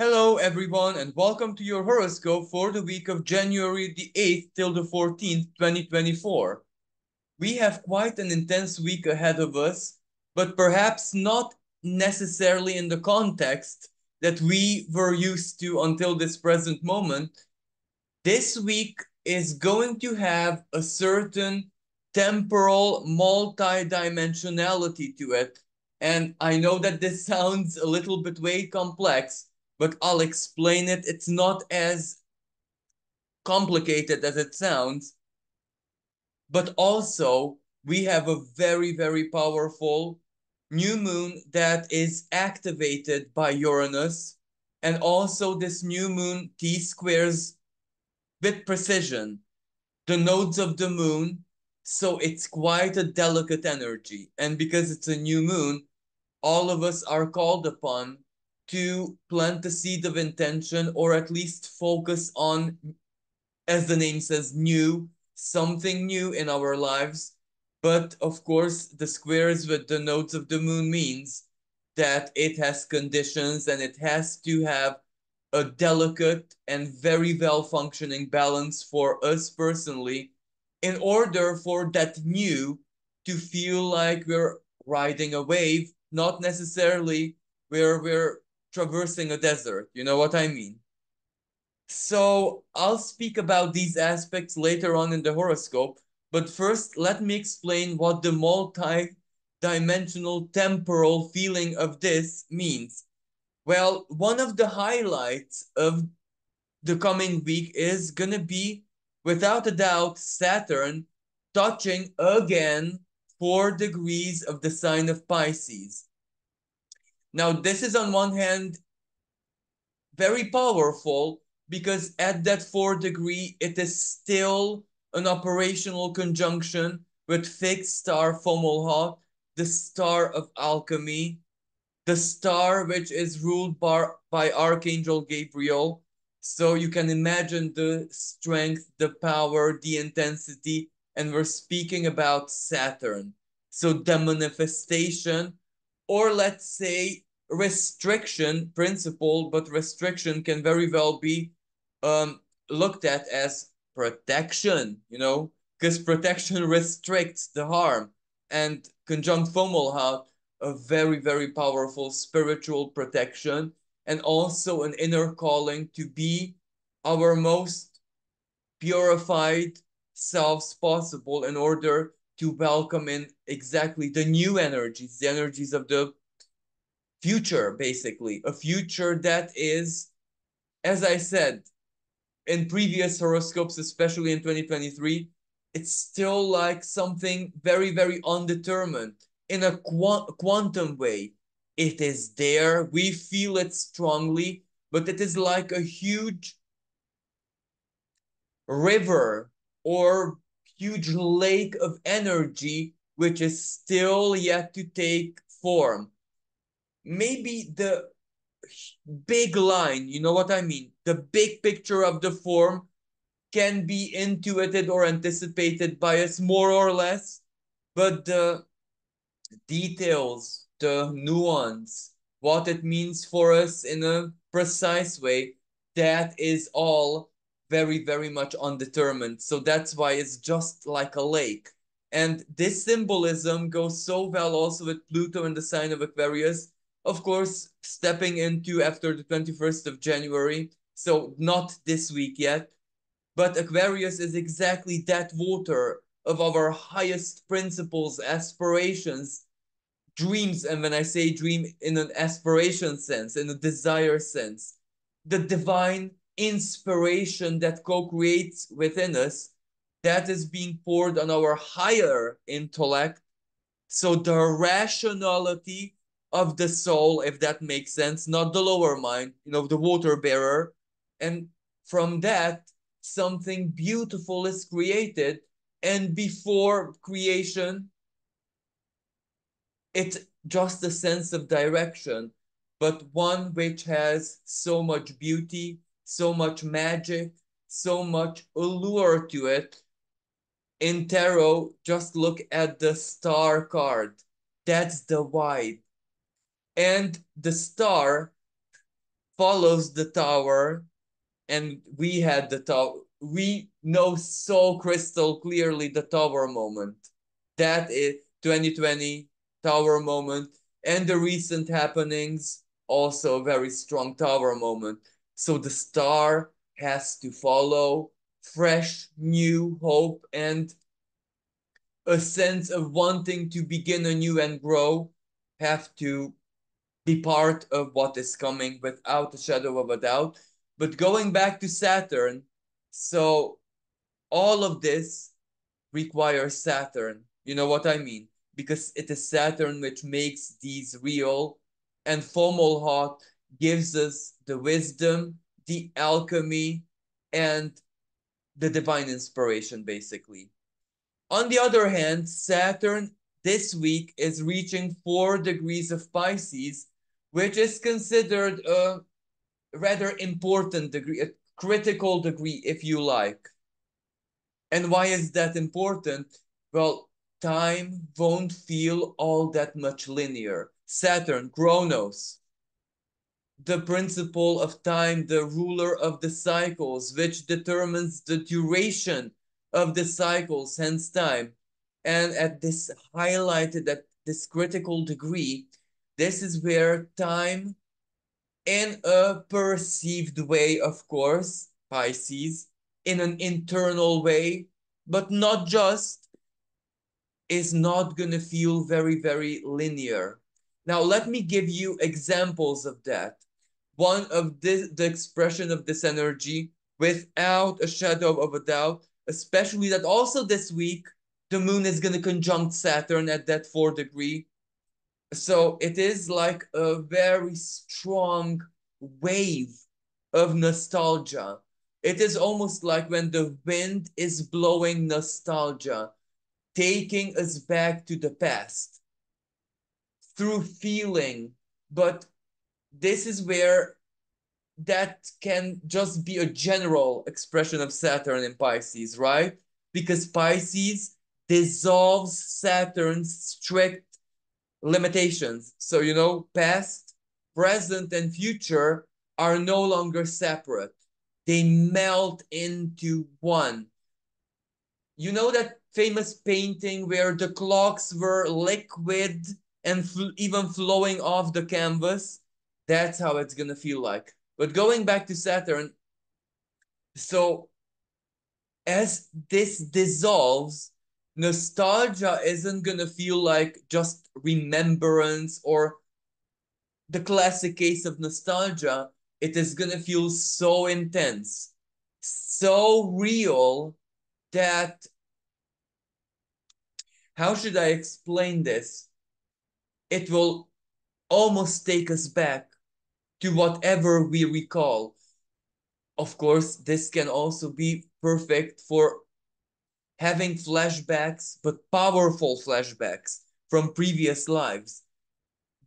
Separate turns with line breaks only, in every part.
Hello, everyone, and welcome to your horoscope for the week of January the 8th till the 14th, 2024. We have quite an intense week ahead of us, but perhaps not necessarily in the context that we were used to until this present moment. This week is going to have a certain temporal multi-dimensionality to it. And I know that this sounds a little bit way complex, but I'll explain it. It's not as complicated as it sounds, but also we have a very, very powerful new moon that is activated by Uranus. And also, this new moon T squares with precision the nodes of the moon. So it's quite a delicate energy. And because it's a new moon, all of us are called upon to plant the seed of intention or at least focus on, as the name says, new, something new in our lives. But of course, the squares with the nodes of the moon means that it has conditions and it has to have a delicate and very well functioning balance for us personally in order for that new to feel like we're riding a wave, not necessarily where we're traversing a desert. You know what I mean? So I'll speak about these aspects later on in the horoscope, but first let me explain what the multi-dimensional temporal feeling of this means. Well, one of the highlights of the coming week is gonna be, without a doubt, Saturn touching again 4 degrees of the sign of Pisces. Now, this is on one hand very powerful because at that 4 degree, it is still an operational conjunction with fixed star Fomalhaut, the star of alchemy, the star which is ruled by Archangel Gabriel. So you can imagine the strength, the power, the intensity, and we're speaking about Saturn. So the manifestation, or let's say restriction principle, but restriction can very well be um, looked at as protection, because protection restricts the harm. And conjunct Fomalhaut, a very, very powerful spiritual protection, and also an inner calling to be our most purified selves possible in order to welcome in exactly the new energies, the energies of the future, basically. A future that is, as I said, in previous horoscopes, especially in 2023, it's still like something very, very undetermined in a quantum way. It is there, we feel it strongly, but it is like a huge river or huge lake of energy which is still yet to take form. Maybe the big line, you know what I mean? The big picture of the form can be intuited or anticipated by us more or less, but the details, the nuance, what it means for us in a precise way, that is all very, very much undetermined. So that's why it's just like a lake. And this symbolism goes so well also with Pluto in the sign of Aquarius, of course, stepping into after the 21st of January. So not this week yet, but Aquarius is exactly that water of our highest principles, aspirations, dreams. And when I say dream in an aspiration sense, in a desire sense, the divine inspiration that co-creates within us, that is being poured on our higher intellect. So the rationality of the soul, if that makes sense, not the lower mind, the water bearer. And from that, something beautiful is created. And before creation, it's just a sense of direction, but one which has so much beauty, so much magic, so much allure to it. In tarot, just look at the star card. That's the wide. And the star follows the tower, and we had the tower. We know so crystal clearly the tower moment. That is 2020 tower moment, and the recent happenings also a very strong tower moment. So the star has to follow fresh, new hope and a sense of wanting to begin anew and grow have to be part of what is coming without a shadow of a doubt. But going back to Saturn, so all of this requires Saturn. You know what I mean? Because it is Saturn which makes these real, and Fomalhaut gives us the wisdom, the alchemy, and the divine inspiration, basically. On the other hand, Saturn this week is reaching 4 degrees of Pisces, which is considered a rather important degree, a critical degree, if you like. And why is that important? Well, time won't feel all that much linear. Saturn, Chronos, the principle of time, the ruler of the cycles, which determines the duration of the cycles, hence time. And at this highlighted, at this critical degree, this is where time, in a perceived way, of course, Pisces, in an internal way, but not just, is not going to feel very, very linear. Now, let me give you examples of that. One of the expression of this energy, without a shadow of a doubt, especially that also this week, the moon is going to conjunct Saturn at that 4 degree. So it is like a very strong wave of nostalgia. It is almost like when the wind is blowing nostalgia, taking us back to the past through feeling. But this is where that can just be a general expression of Saturn in Pisces, right? Because Pisces dissolves Saturn's strict limitations. So, you know, past, present, and future are no longer separate. They melt into one. You know that famous painting where the clocks were liquid and even flowing off the canvas? That's how it's going to feel like. But going back to Saturn, so as this dissolves, nostalgia isn't going to feel like just remembrance or the classic case of nostalgia. It is going to feel so intense, so real that, how should I explain this? It will almost take us back to whatever we recall. Of course, this can also be perfect for having flashbacks, but powerful flashbacks from previous lives.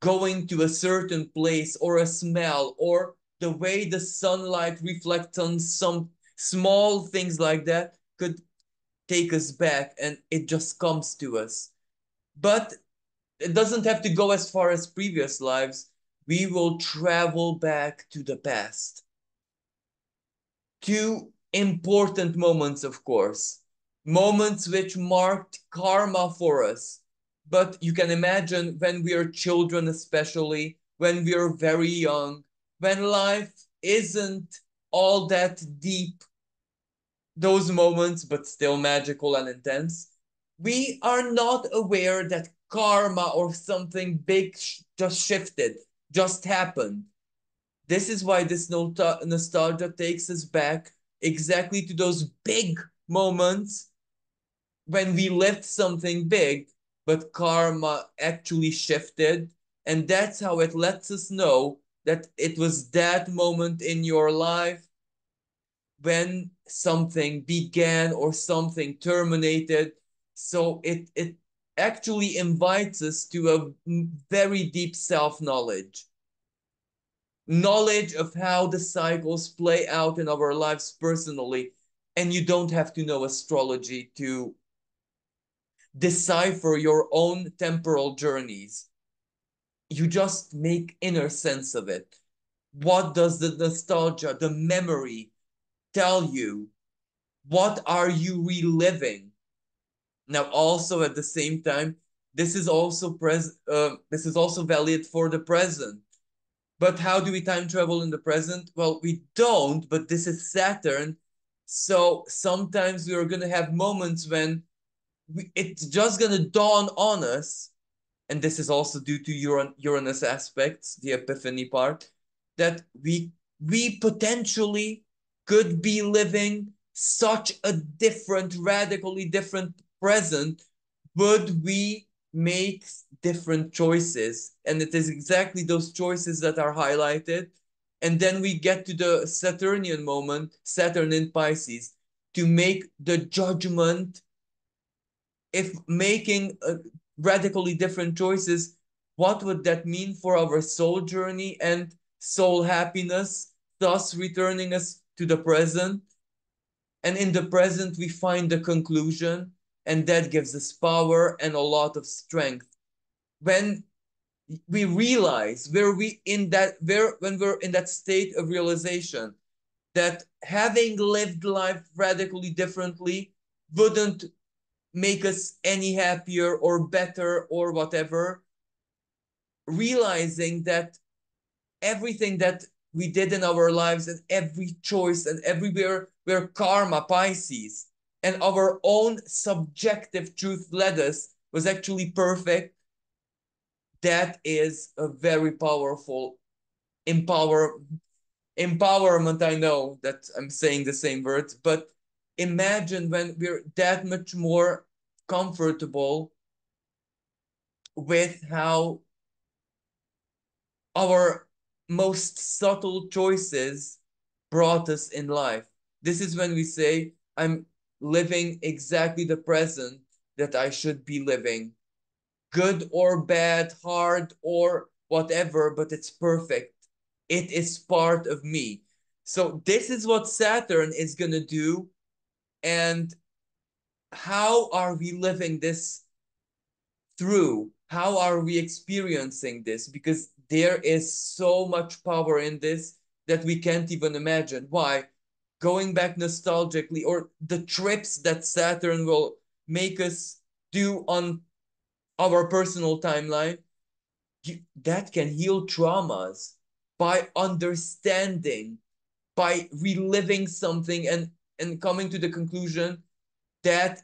Going to a certain place or a smell or the way the sunlight reflects on some small things like that could take us back, and it just comes to us. But it doesn't have to go as far as previous lives. We will travel back to the past. Two important moments, of course, moments which marked karma for us. But you can imagine when we are children, especially when we are very young, when life isn't all that deep, those moments, but still magical and intense, we are not aware that karma or something big just shifted, just happened. This is why this nostalgia takes us back exactly to those big moments when we lived something big, but karma actually shifted. And that's how it lets us know that it was that moment in your life when something began or something terminated. So it actually invites us to a very deep self-knowledge. Knowledge of how the cycles play out in our lives personally. And you don't have to know astrology to decipher your own temporal journeys. You just make inner sense of it. What does the nostalgia, the memory tell you? What are you reliving? Now, also at the same time, this is also valid for the present. But how do we time travel in the present? Well, we don't, but this is Saturn. So sometimes we are going to have moments when it's just going to dawn on us, and this is also due to Uranus aspects, the epiphany part, that we potentially could be living such a different, radically different present, would we make different choices. And it is exactly those choices that are highlighted. And then we get to the Saturnian moment, Saturn in Pisces, to make the judgment if making radically different choices, what would that mean for our soul journey and soul happiness, thus returning us to the present? And in the present, we find the conclusion, and that gives us power and a lot of strength. When we realize when we're in that state of realization that having lived life radically differently wouldn't make us any happier or better or whatever, realizing that everything that we did in our lives and every choice and everywhere where karma, Pisces, and our own subjective truth led us was actually perfect, that is a very powerful empower empowerment. I know that I'm saying the same words, but imagine when we're that much more comfortable with how our most subtle choices brought us in life. This is when we say, I'm living exactly the present that I should be living. Good or bad, hard or whatever, but it's perfect. It is part of me. So this is what Saturn is going to do. And how are we living this through? How are we experiencing this? Because there is so much power in this that we can't even imagine. Why? Going back nostalgically, or the trips that Saturn will make us do on our personal timeline, that can heal traumas by understanding, by reliving something and coming to the conclusion that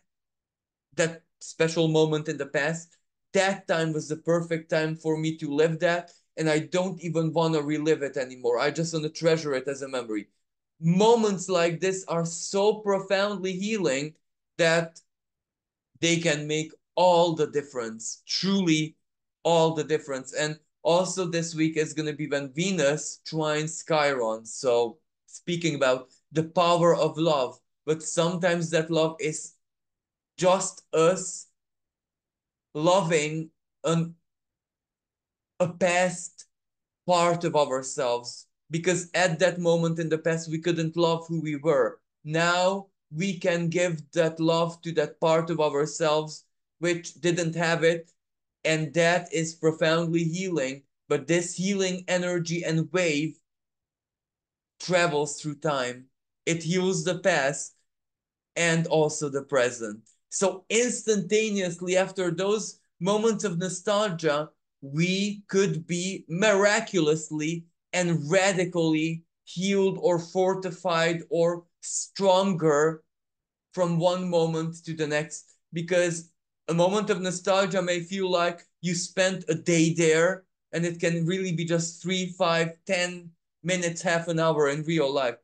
that special moment in the past, that time was the perfect time for me to live that. And I don't even want to relive it anymore. I just want to treasure it as a memory. Moments like this are so profoundly healing that they can make all the difference, truly all the difference. And also this week is going to be when Venus trines Chiron. So speaking about the power of love, but sometimes that love is just us loving an, a past part of ourselves, because at that moment in the past we couldn't love who we were. Now we can give that love to that part of ourselves which didn't have it, and that is profoundly healing. But this healing energy and wave travels through time. It heals the past and also the present. So instantaneously after those moments of nostalgia, we could be miraculously and radically healed or fortified or stronger from one moment to the next. Because a moment of nostalgia may feel like you spent a day there, and it can really be just 3, 5, 10 minutes, half an hour in real life.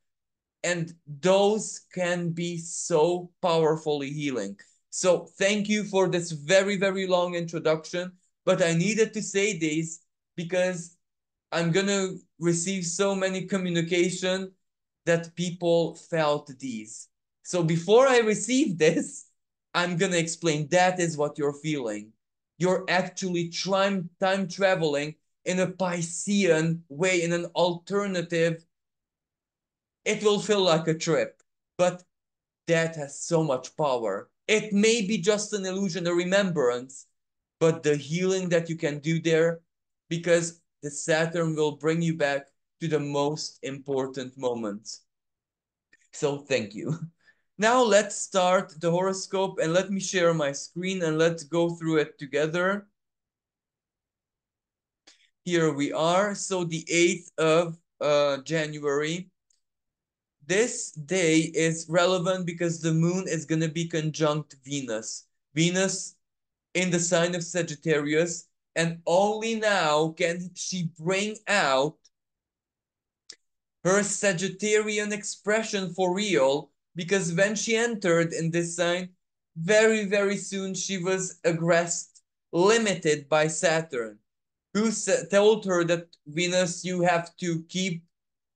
And those can be so powerfully healing. So thank you for this very, very long introduction, but I needed to say this because I'm gonna receive so many communication that people felt these. So before I receive this, I'm gonna explain that is what you're feeling. You're actually time traveling in a Piscean way, in an alternative. It will feel like a trip, but that has so much power. It may be just an illusion, a remembrance, but the healing that you can do there, because the Saturn will bring you back to the most important moments. So thank you. Now let's start the horoscope and let me share my screen and let's go through it together. Here we are. So the 8th of January. This day is relevant because the moon is going to be conjunct Venus. Venus in the sign of Sagittarius, and only now can she bring out her Sagittarian expression for real, because when she entered in this sign, very, very soon she was aggressed, limited by Saturn, who told her that Venus, you have to keep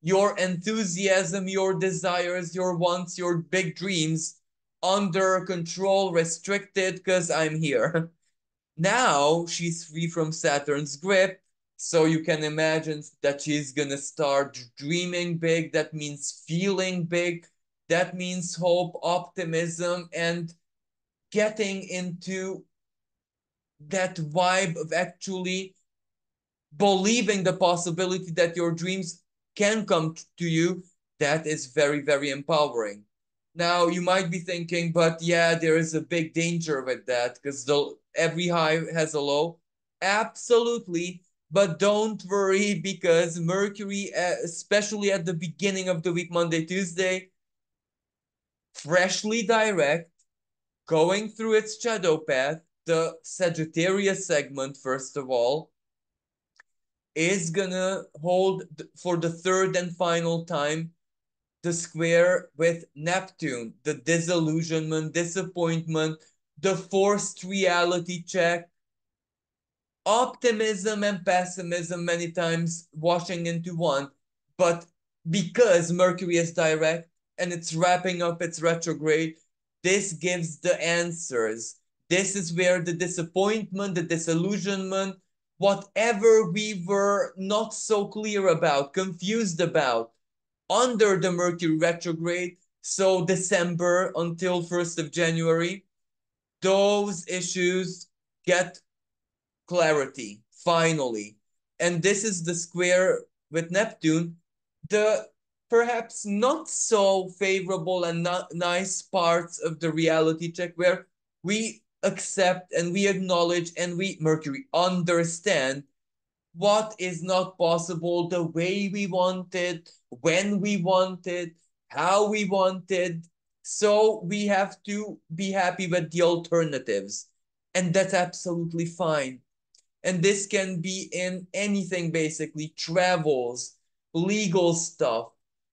your enthusiasm, your desires, your wants, your big dreams under control, restricted, because I'm here. Now she's free from Saturn's grip, so you can imagine that she's gonna start dreaming big. That means feeling big. That means hope, optimism, and getting into that vibe of actually believing the possibility that your dreams can come to you. That is very, very empowering. Now you might be thinking, but yeah, there is a big danger with that because every high has a low. Absolutely, but don't worry because Mercury, especially at the beginning of the week, Monday, Tuesday, freshly direct, going through its shadow path, the Sagittarius segment, first of all, is gonna hold for the third and final time the square with Neptune, the disillusionment, disappointment, the forced reality check, optimism and pessimism many times washing into one. But because Mercury is direct and it's wrapping up its retrograde, this gives the answers. This is where the disappointment, the disillusionment, whatever we were not so clear about, confused about, under the Mercury retrograde, so December until 1st of January, those issues get clarity, finally. And this is the square with Neptune, the perhaps not so favorable and not nice parts of the reality check where we accept and we acknowledge and we, Mercury, understand what is not possible the way we wanted, when we wanted, how we wanted. So we have to be happy with the alternatives. And that's absolutely fine. And this can be in anything basically, travels, legal stuff,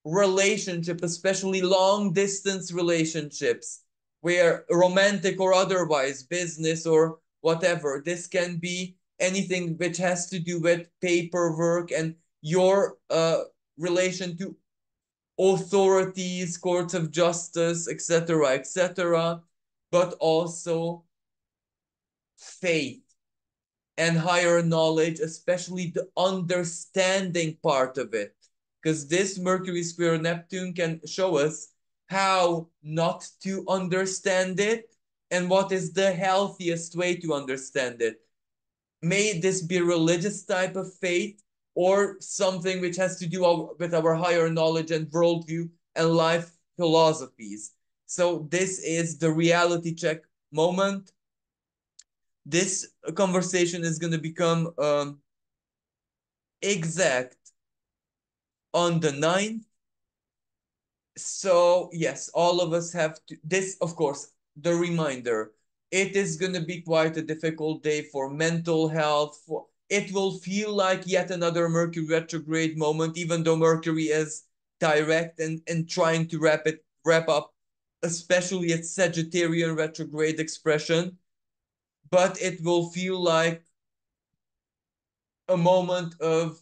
relationship, especially long distance relationships, where romantic or otherwise, business or whatever. This can be anything which has to do with paperwork and your relation to authorities, courts of justice, etc., etc., but also faith and higher knowledge, especially the understanding part of it. Because this Mercury square Neptune can show us how not to understand it and what is the healthiest way to understand it. May this be a religious type of faith or something which has to do with our higher knowledge and worldview and life philosophies. So this is the reality check moment. This conversation is going to become exact on the 9th. So yes, all of us have to, this, of course, the reminder, it is going to be quite a difficult day for mental health. It will feel like yet another Mercury retrograde moment, even though Mercury is direct and trying to wrap up, especially its Sagittarian retrograde expression. But it will feel like a moment of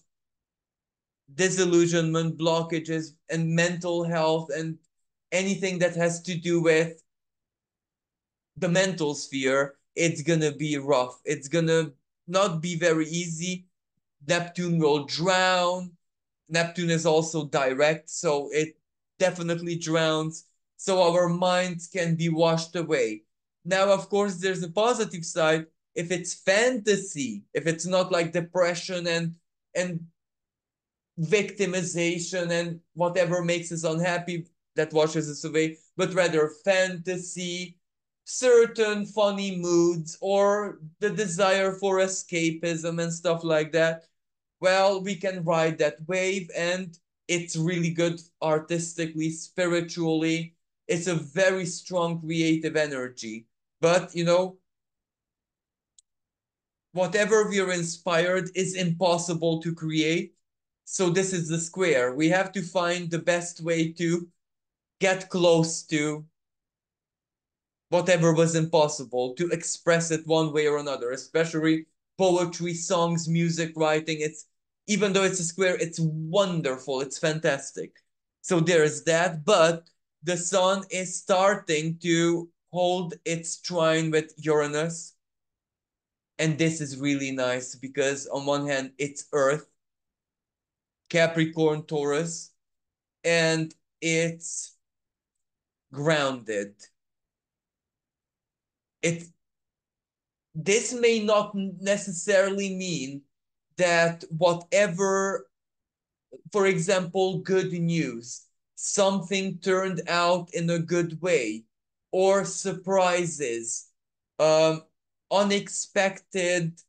disillusionment, blockages, and mental health, and anything that has to do with the mental sphere. It's gonna be rough. It's gonna not be very easy. Neptune will drown. Neptune is also direct, so it definitely drowns. So our minds can be washed away. Now, of course, there's a positive side. If it's fantasy, if it's not like depression and victimization and whatever makes us unhappy that washes us away, but rather fantasy, certain funny moods, or the desire for escapism and stuff like that. Well, we can ride that wave, and it's really good artistically, spiritually. It's a very strong creative energy. But, whatever we are inspired is impossible to create. So this is the square. We have to find the best way to get close to whatever was impossible, to express it one way or another, especially poetry, songs, music, writing. It's even though it's a square, it's wonderful, it's fantastic. So there's that, but the sun is starting to hold its trine with Uranus. And this is really nice because on one hand, it's Earth, Capricorn, Taurus, and it's grounded. It This may not necessarily mean that whatever, for example, good news, something turned out in a good way, or surprises, um, unexpected.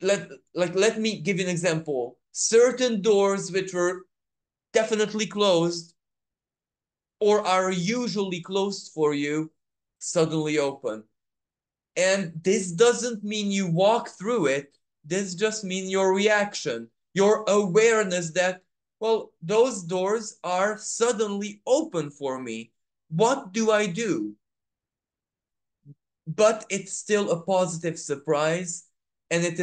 Let me give you an example. Certain doors which were definitely closed or are usually closed for you suddenly open. And this doesn't mean you walk through it. This just means your reaction, your awareness that, well, those doors are suddenly open for me. What do I do? But it's still a positive surprise, and it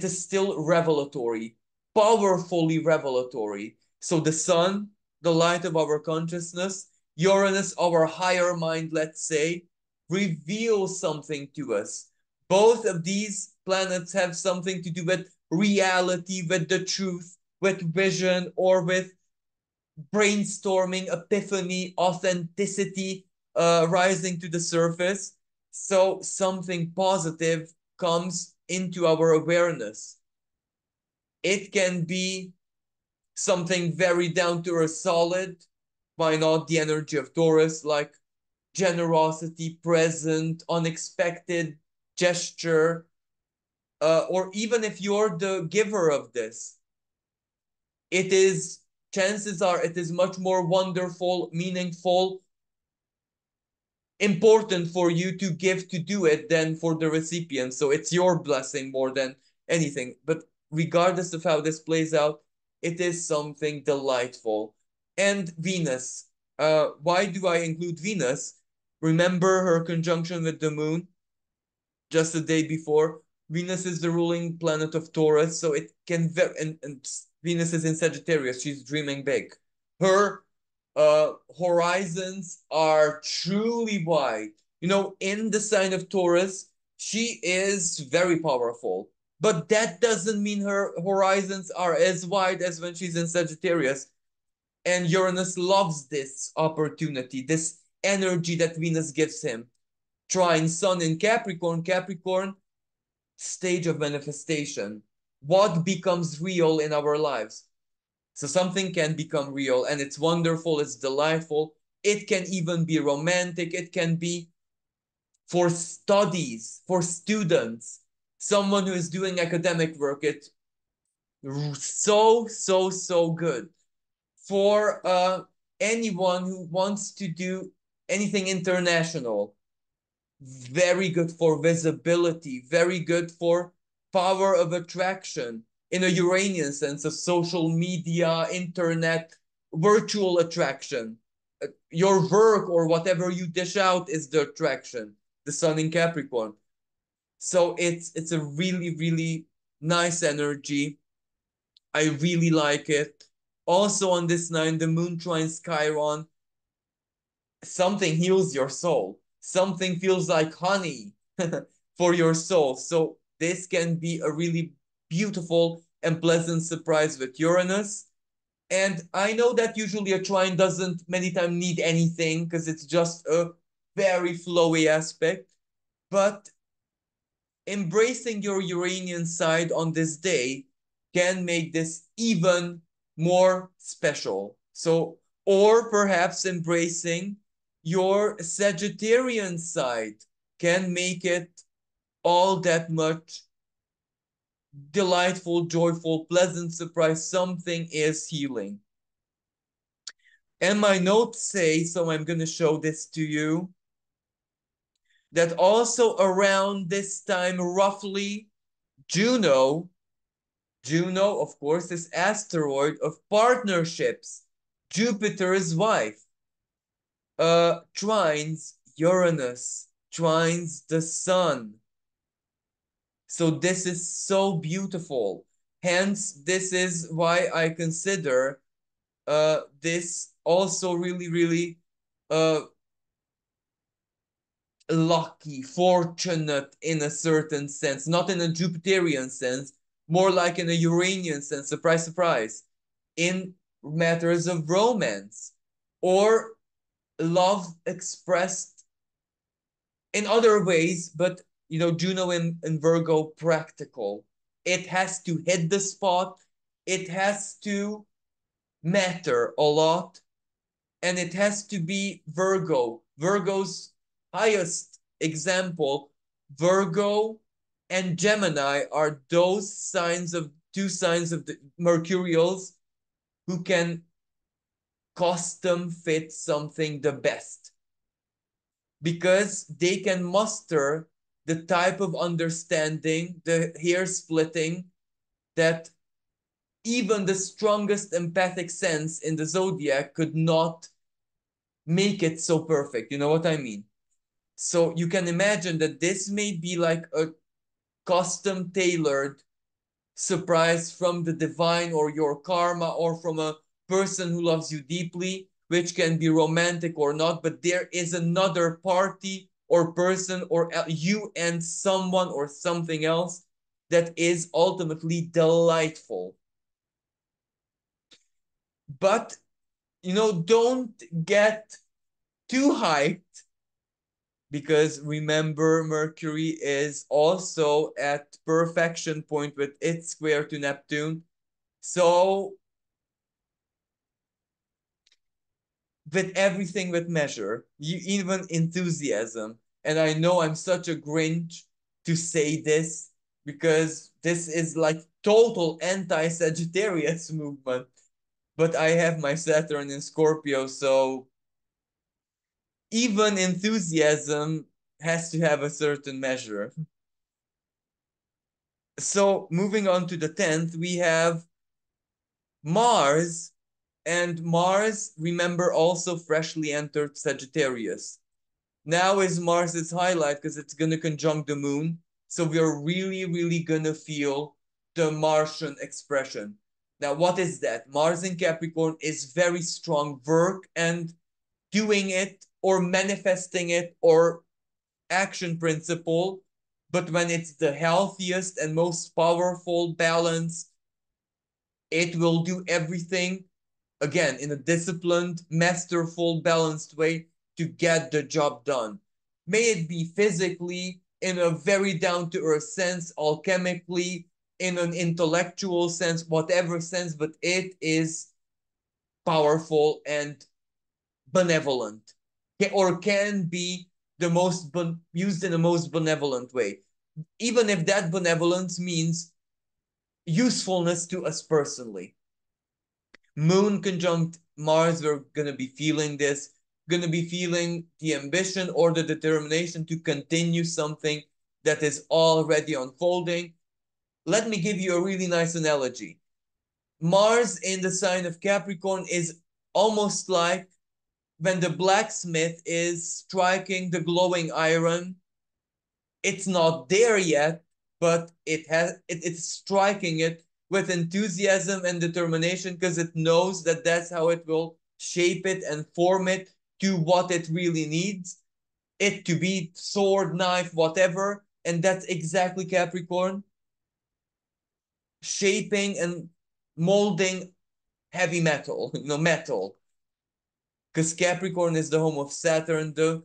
is still revelatory, powerfully revelatory. So the sun, the light of our consciousness, Uranus, our higher mind, let's say, reveals something to us. Both of these planets have something to do with reality, with the truth, with vision, or with brainstorming, epiphany, authenticity rising to the surface. So something positive comes into our awareness. It can be something very down to earth, solid. Why not the energy of Taurus, like generosity, present, unexpected gesture, or even if you're the giver of this, it is, chances are it is much more wonderful, meaningful, important for you to give, to do it, than for the recipient. So it's your blessing more than anything. But regardless of how this plays out, it is something delightful. And Venus, why do I include Venus? Remember her conjunction with the moon just the day before. Venus is the ruling planet of Taurus, so it can and Venus is in Sagittarius. She's dreaming big. Her horizons are truly wide. In the sign of Taurus, she is very powerful, but that doesn't mean her horizons are as wide as when she's in Sagittarius. And Uranus loves this opportunity, this energy that Venus gives him. Trine Sun in Capricorn, Capricorn, stage of manifestation. What becomes real in our lives? So something can become real, and it's wonderful, it's delightful. It can even be romantic. It can be for studies, for students, someone who is doing academic work. It's so, so, so good. For anyone who wants to do anything international, very good for visibility, very good for power of attraction in a Uranian sense of social media, internet, virtual attraction. Your work or whatever you dish out is the attraction, the sun in Capricorn. So it's a really, really nice energy. I really like it. Also on this nine, the moon trines Chiron, something heals your soul. Something feels like honey for your soul. So this can be a really beautiful and pleasant surprise with Uranus. And I know that usually a trine doesn't many times need anything because it's just a very flowy aspect. But embracing your Uranian side on this day can make this even more special. So, or perhaps embracing your Sagittarian side can make it all that much delightful, joyful, pleasant surprise. Something is healing. And my notes say, so I'm going to show this to you, that also around this time, roughly, Juno, of course, is asteroid of partnerships, Jupiter's wife, trines Uranus, trines the sun. So this is so beautiful. Hence, this is why I consider this also really, really lucky, fortunate in a certain sense, not in a Jupiterian sense, more like in a Uranian sense, surprise, surprise, in matters of romance or love expressed in other ways, but Juno in Virgo, practical. It has to hit the spot, it has to matter a lot, and it has to be Virgo. Virgo's highest example, Virgo and Gemini are those signs of two signs of the Mercurials who can custom fit something the best because they can muster the type of understanding, the hair splitting that even the strongest empathic sense in the zodiac could not make it so perfect. You know what I mean? So you can imagine that this may be like a custom tailored surprise from the divine or your karma or from a person who loves you deeply, which can be romantic or not, but there is another party or person or you and someone or something else that is ultimately delightful. But, don't get too hyped because remember, Mercury is also at perfection point with its square to Neptune. So with everything with measure, you even enthusiasm. And I know I'm such a Grinch to say this because this is like total anti-Sagittarius movement. But I have my Saturn in Scorpio, so even enthusiasm has to have a certain measure. So moving on to the 10th, we have Mars, and Mars, remember, also freshly entered Sagittarius. Now is Mars's highlight because it's going to conjunct the moon. So we're really, really going to feel the Martian expression. Now, what is that? Mars in Capricorn is very strong work and doing it or manifesting it or action principle. But when it's the healthiest and most powerful balance, it will do everything again in a disciplined, masterful, balanced way to get the job done. May it be physically, in a very down to earth sense, alchemically, in an intellectual sense, whatever sense, but it is powerful and benevolent, or can be the most used in the most benevolent way, even if that benevolence means usefulness to us personally. Moon conjunct Mars, we're going to be feeling this, going to be feeling the ambition or the determination to continue something that is already unfolding. Let me give you a really nice analogy. Mars in the sign of Capricorn is almost like when the blacksmith is striking the glowing iron. It's not there yet, but it's striking it with enthusiasm and determination because it knows that that's how it will shape it and form it to what it really needs it to be, sword, knife, whatever. And that's exactly Capricorn, shaping and molding heavy metal, metal, because Capricorn is the home of Saturn, the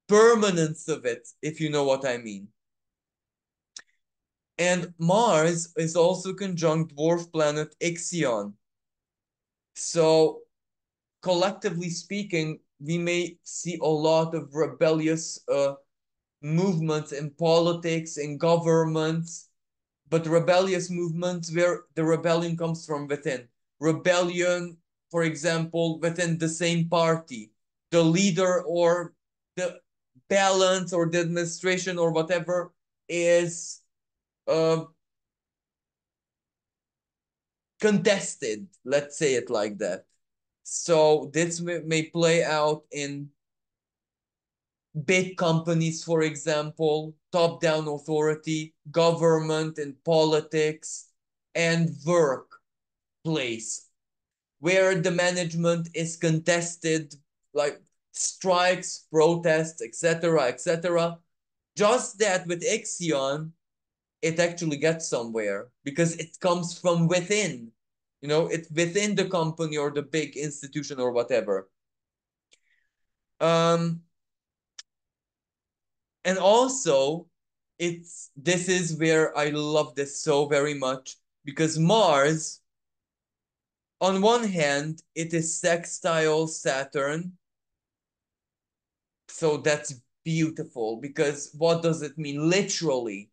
permanence of it, if you know what I mean. And Mars is also conjunct dwarf planet Ixion. So collectively speaking, we may see a lot of rebellious movements in politics, in governments, but rebellious movements where the rebellion comes from within. Rebellion, for example, within the same party, the leader or the balance or the administration or whatever is uh, contested, let's say it like that. So this may play out in big companies, for example, top-down authority, government and politics, and workplace, where the management is contested, like strikes, protests, etc., etc. Just that with Ixion, it actually gets somewhere because it comes from within. You know, it's within the company or the big institution or whatever. Um, and also, this is where I love this so very much because Mars, on one hand, it is sextile Saturn, so that's beautiful because what does it mean? Literally,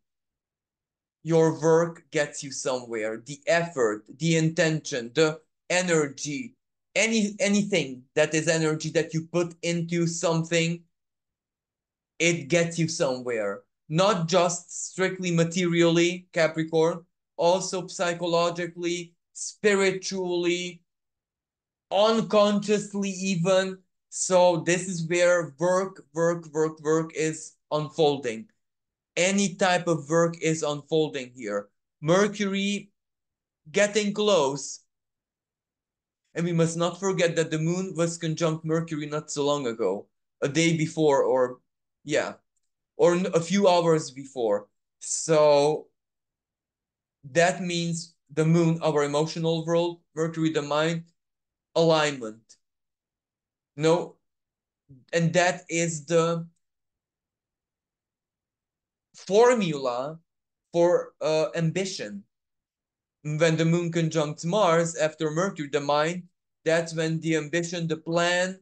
your work gets you somewhere. The effort, the intention, the energy, anything that is energy that you put into something, it gets you somewhere. Not just strictly materially, Capricorn, also psychologically, spiritually, unconsciously even. So this is where work is unfolding. Any type of work is unfolding here. Mercury getting close. And we must not forget that the moon was conjunct Mercury not so long ago, a day before, or yeah, or a few hours before. So that means the moon, our emotional world, Mercury, the mind, alignment. No, and that is the formula for ambition. When the moon conjuncts Mars after Mercury, the mind, that's when the ambition, the plan,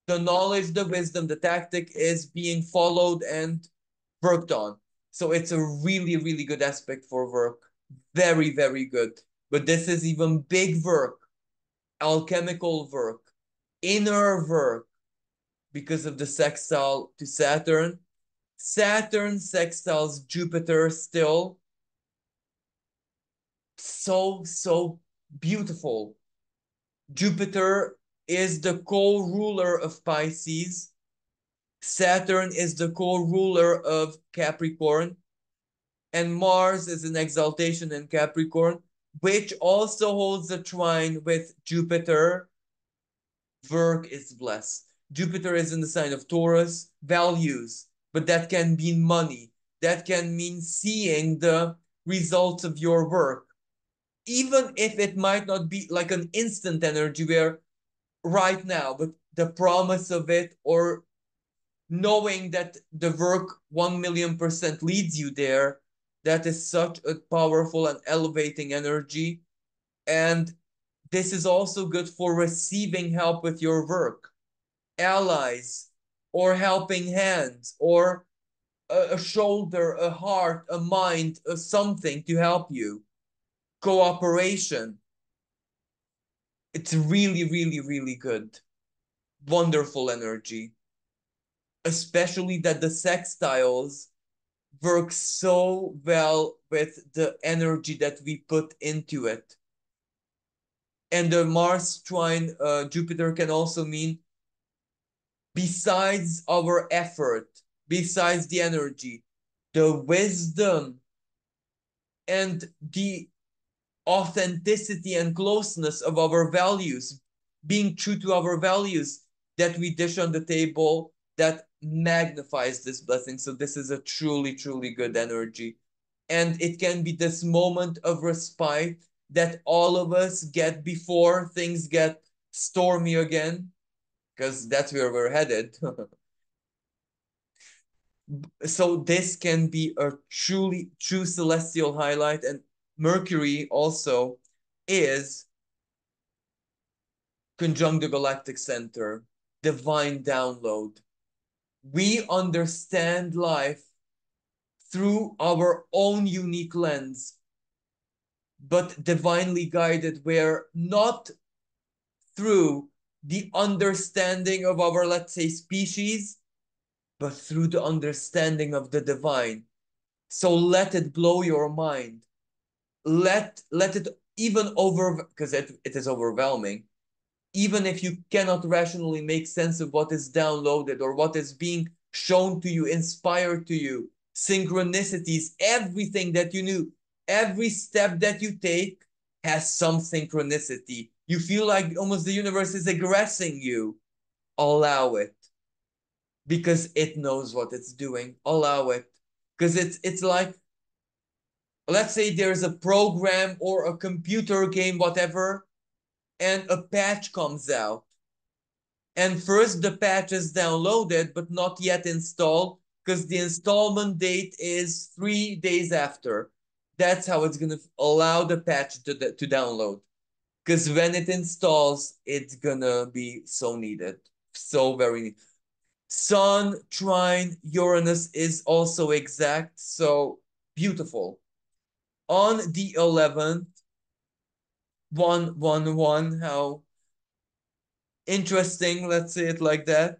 the knowledge, the wisdom, the tactic is being followed and worked on. So it's a really, really good aspect for work. Very, very good. But this is even big work, alchemical work, inner work, because of the sextile to Saturn. Saturn sextiles Jupiter still. So, so beautiful. Jupiter is the co-ruler of Pisces. Saturn is the co-ruler of Capricorn. And Mars is an exaltation in Capricorn, which also holds a trine with Jupiter. Work is blessed. Jupiter is in the sign of Taurus, values, but that can mean money. That can mean seeing the results of your work. Even if it might not be like an instant energy where right now, but the promise of it or knowing that the work 1,000,000% leads you there, that is such a powerful and elevating energy. And this is also good for receiving help with your work, allies, or helping hands, or a shoulder, a heart, a mind, something to help you. Cooperation. It's really, really, really good. Wonderful energy. Especially that the sextiles work so well with the energy that we put into it. And the Mars trine Jupiter can also mean besides our effort, besides the energy, the wisdom and the authenticity and closeness of our values, being true to our values that we dish on the table that magnifies this blessing. So this is a truly, truly good energy. And it can be this moment of respite that all of us get before things get stormy again, because that's where we're headed. So this can be a true celestial highlight. And Mercury also is conjunct the galactic center, divine download. We understand life through our own unique lens, but divinely guided, where not through the understanding of our, let's say, species, but through the understanding of the divine. So let it blow your mind. Let it even over, because it is overwhelming. Even if you cannot rationally make sense of what is downloaded or what is being shown to you, inspired to you, synchronicities, everything that you knew, every step that you take has some synchronicity. You feel like almost the universe is aggressing you. Allow it, because it knows what it's doing. Allow it, because it's like, let's say there's a program or a computer game, whatever, and a patch comes out. And first the patch is downloaded, but not yet installed, because the installment date is 3 days after. That's how it's going to allow the patch to download. Because when it installs, it's going to be so needed. So very needed. Sun, trine, Uranus is also exact. So beautiful. On the 11th, 111, how interesting, let's say it like that.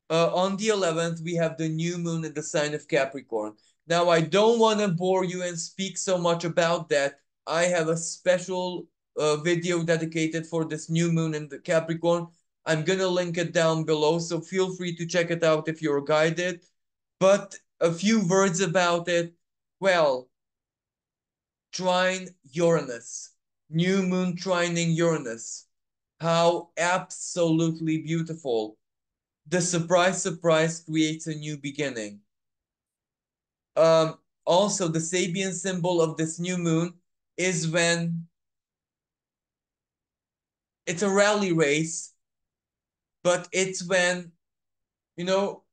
On the 11th, we have the new moon in the sign of Capricorn. Now, I don't want to bore you and speak so much about that. I have a special video dedicated for this new moon in the Capricorn. I'm going to link it down below, so feel free to check it out if you're guided. But a few words about it. Well, trine Uranus. New moon trining Uranus. How absolutely beautiful. The surprise creates a new beginning. Also, the Sabian symbol of this new moon is when it's a rally race, but it's when, you know,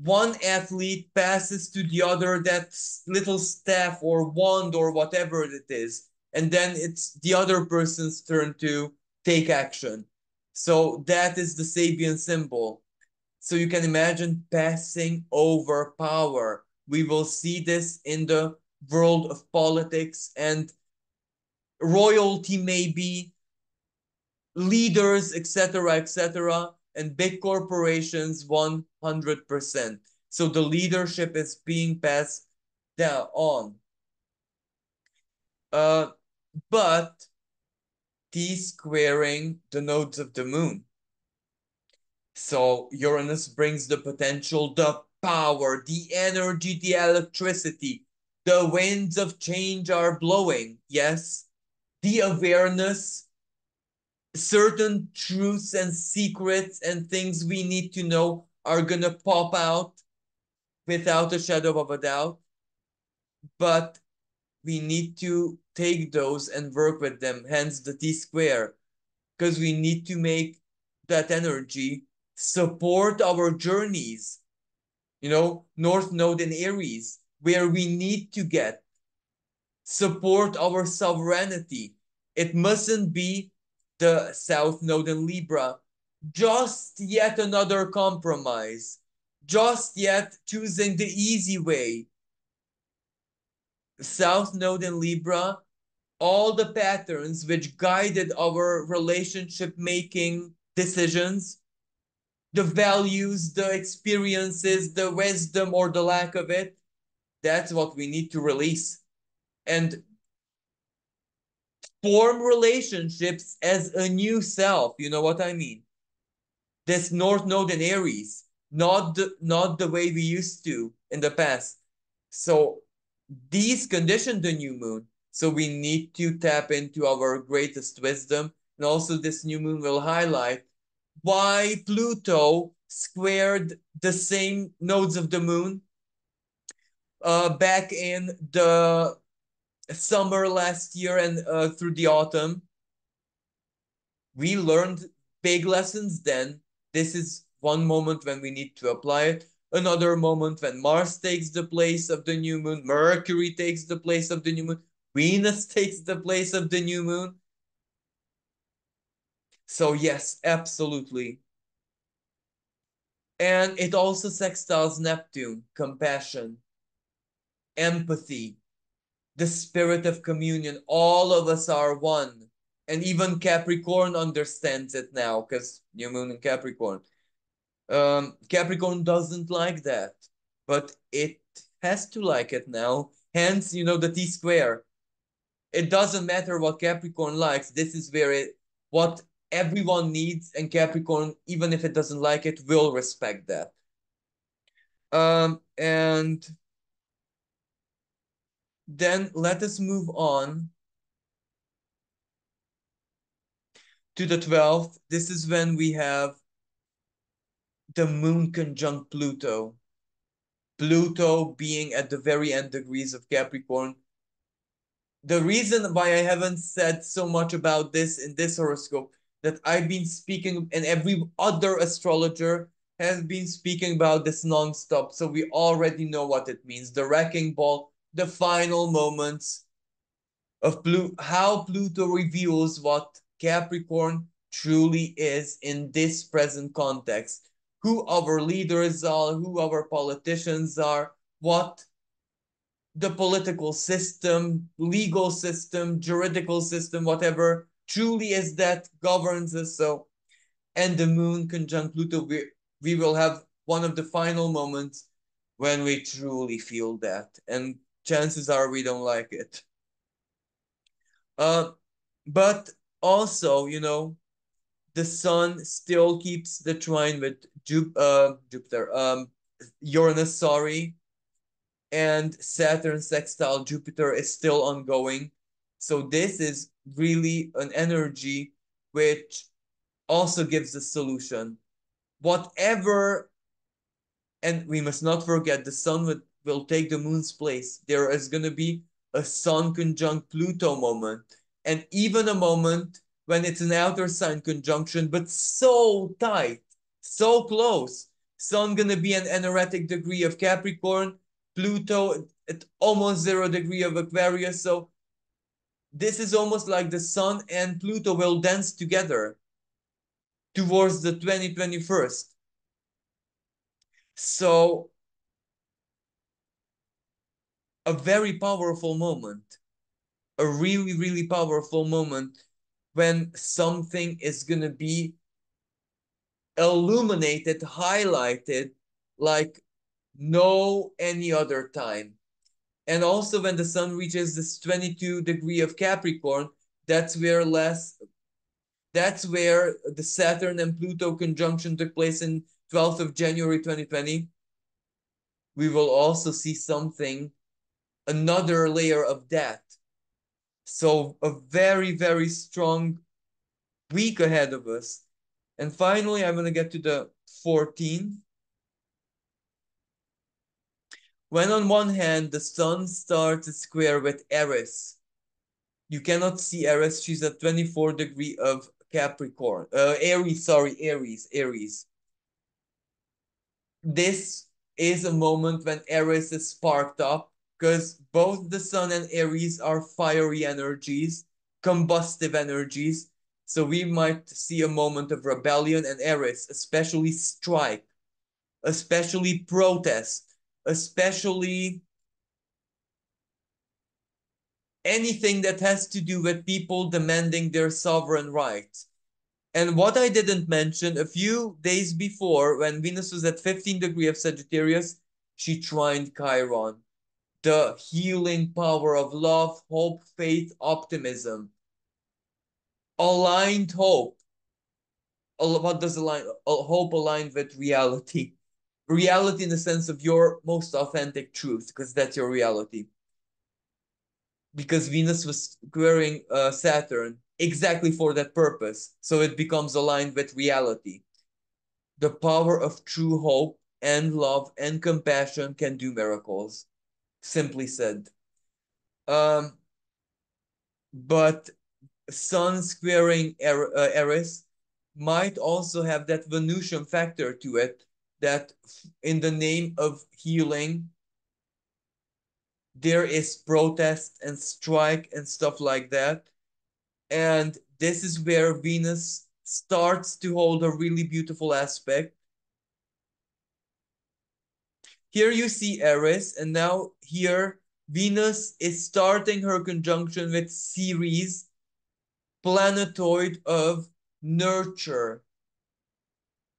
one athlete passes to the other that little staff or wand or whatever it is, and then it's the other person's turn to take action. So that is the Sabian symbol. So you can imagine passing over power. We will see this in the world of politics and royalty, maybe leaders, etc., etc., and big corporations 100%. So the leadership is being passed down on. But T-squaring the nodes of the moon. So Uranus brings the potential, the power, the energy, the electricity. The winds of change are blowing, yes. The awareness, certain truths and secrets and things we need to know are gonna pop out without a shadow of a doubt. But we need to take those and work with them, hence the T square, because we need to make that energy support our journeys. North Node in Aries, where we need to get support our sovereignty. It mustn't be the South Node in Libra, just yet another compromise, just yet choosing the easy way. South Node in Libra, all the patterns which guided our relationship making decisions, the values, the experiences, the wisdom or the lack of it, that's what we need to release and form relationships as a new self. You know what I mean? This North Node in Aries, not the way we used to in the past. So these condition the new moon. So we need to tap into our greatest wisdom. And also this new moon will highlight why Pluto squared the same nodes of the moon back in the summer last year and through the autumn. We learned big lessons then. This is one moment when we need to apply it, another moment when Mars takes the place of the new moon, Mercury takes the place of the new moon, Venus takes the place of the new moon. So yes, absolutely. And it also sextiles Neptune, compassion, empathy, the spirit of communion. All of us are one. And even Capricorn understands it now because new moon in Capricorn. Capricorn doesn't like that, but it has to like it now. Hence, the T square. It doesn't matter what Capricorn likes. This is where what everyone needs, and Capricorn, even if it doesn't like it, will respect that. And then let us move on to the 12th. This is when we have the moon conjunct Pluto. Pluto being at the very end degrees of Capricorn. The reason why I haven't said so much about this in this horoscope, that I've been speaking, and every other astrologer has been speaking about this nonstop, so we already know what it means. The wrecking ball, the final moments of how Pluto reveals what Capricorn truly is in this present context. Who our leaders are, who our politicians are, what the political system, legal system, juridical system, whatever, truly is that governs us. So, and the moon conjunct Pluto, we will have one of the final moments when we truly feel that. And chances are we don't like it. Uh, but also, the sun still keeps the trine with Jupiter, Uranus, sorry, and Saturn sextile Jupiter is still ongoing. So this is really an energy which also gives a solution. Whatever, and we must not forget the sun will take the moon's place. There is going to be a sun conjunct Pluto moment, and even a moment when it's an outer sign conjunction, but so tight, so close. Sun going to be an energetic degree of Capricorn, Pluto at almost 0 degree of Aquarius. So this is almost like the sun and Pluto will dance together towards the 2021st. So a very powerful moment, a really, really powerful moment when something is going to be illuminated, highlighted like no any other time. And also when the sun reaches this 22 degree of Capricorn, that's where the Saturn and Pluto conjunction took place in 12th of January 2020. We will also see something, another layer of that. So a very, very strong week ahead of us. And finally, I'm going to get to the 14th. When on one hand, the sun starts a square with Aries. You cannot see Aries. She's at 24 degree of Capricorn. Aries. This is a moment when Aries is sparked up because both the sun and Aries are fiery energies, combustive energies. So we might see a moment of rebellion, and Aries, especially strike, especially protest, especially anything that has to do with people demanding their sovereign rights. And what I didn't mention, a few days before, when Venus was at 15 degree of Sagittarius, she trined Chiron. The healing power of love, hope, faith, optimism. Aligned hope. What does hope align with reality? Reality in the sense of your most authentic truth, because that's your reality. Because Venus was squaring Saturn exactly for that purpose. So it becomes aligned with reality. The power of true hope and love and compassion can do miracles, simply said. But Sun squaring Aries, might also have that Venusian factor to it, that in the name of healing, there is protest and strike and stuff like that. And this is where Venus starts to hold a really beautiful aspect. Here you see Aries, and now here Venus is starting her conjunction with Ceres, planetoid of nurture.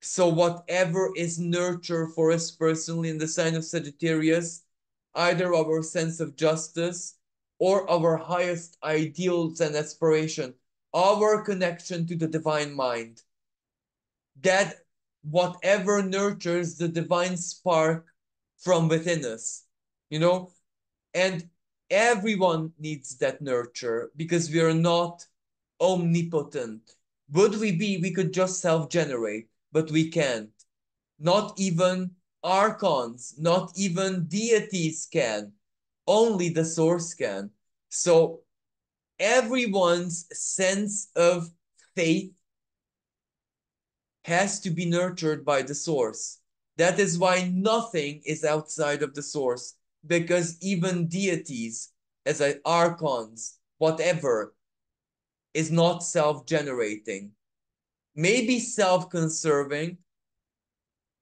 So whatever is nurture for us personally in the sign of Sagittarius, either our sense of justice or our highest ideals and aspiration, our connection to the divine mind, that whatever nurtures the divine spark from within us, you know, and everyone needs that nurture because we are not omnipotent. Would we be? We could just self generate, but we can't. Not even archons, not even deities can. Only the source can. So everyone's sense of faith has to be nurtured by the source. That is why nothing is outside of the source, because even deities, as archons, whatever, is not self-generating. Maybe self-conserving,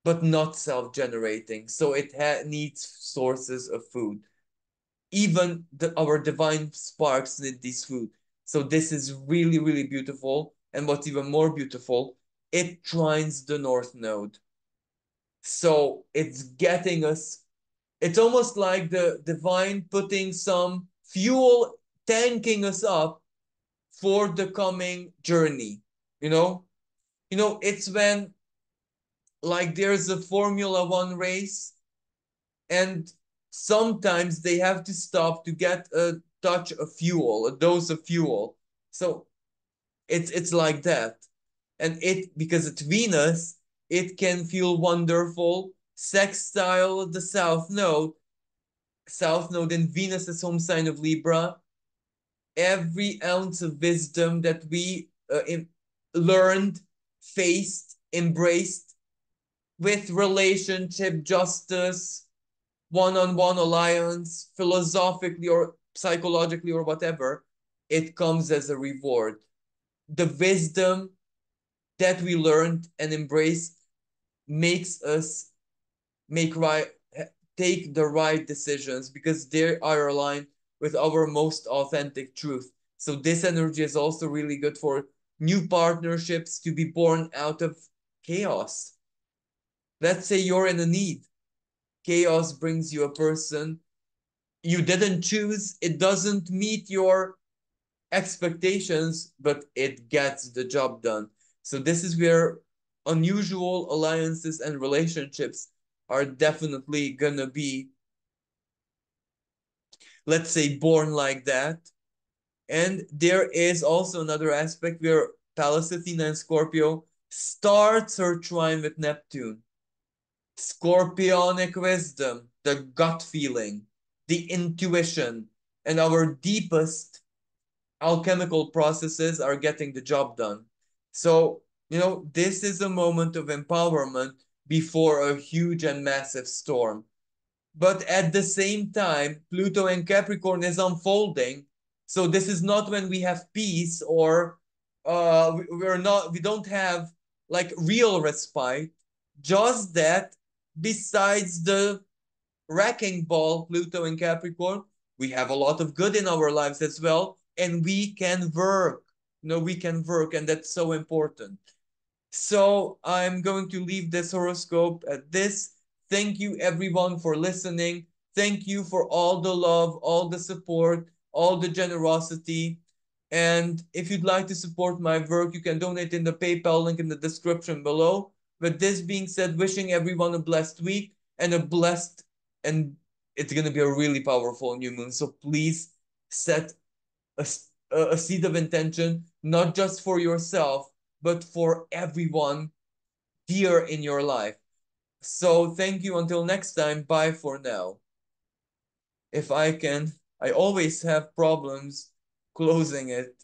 but not self-generating. So it needs sources of food. Even our divine sparks need this food. So this is really, really beautiful. And what's even more beautiful, it trines the North Node. So it's getting us, it's almost like the divine putting some fuel, tanking us up for the coming journey. You know? It's when like there's a Formula One race and sometimes they have to stop to get a touch of fuel, a dose of fuel. So it's like that. And it, because it's Venus, it can feel wonderful. Sextile the South Node in Venus's home sign of Libra. Every ounce of wisdom that we learned, faced, embraced with relationship, justice, one-on-one alliance, philosophically or psychologically or whatever, it comes as a reward. The wisdom that we learned and embraced makes us make right, take the right decisions because they are aligned with our most authentic truth. So this energy is also really good for new partnerships to be born out of chaos. Let's say you're in a need. Chaos brings you a person you didn't choose. It doesn't meet your expectations, but it gets the job done. So this is where unusual alliances and relationships are definitely gonna be, let's say, born like that. And there is also another aspect where Pallas Athena in Scorpio starts her trine with Neptune. Scorpionic wisdom, the gut feeling, the intuition, and our deepest alchemical processes are getting the job done. So, this is a moment of empowerment before a huge and massive storm. But at the same time, Pluto and Capricorn is unfolding. So this is not when we have peace or we don't have like real respite. Just that besides the wrecking ball, Pluto and Capricorn, we have a lot of good in our lives as well, and we can work. We can work, and that's so important. So I'm going to leave this horoscope at this. Thank you, everyone, for listening. Thank you for all the love, all the support, all the generosity. And if you'd like to support my work, you can donate in the PayPal link in the description below. With this being said, wishing everyone a blessed week and and it's going to be a really powerful new moon. So please set a, a seed of intention, not just for yourself, but for everyone dear in your life. So thank you until next time. Bye for now. If I can, I always have problems closing it.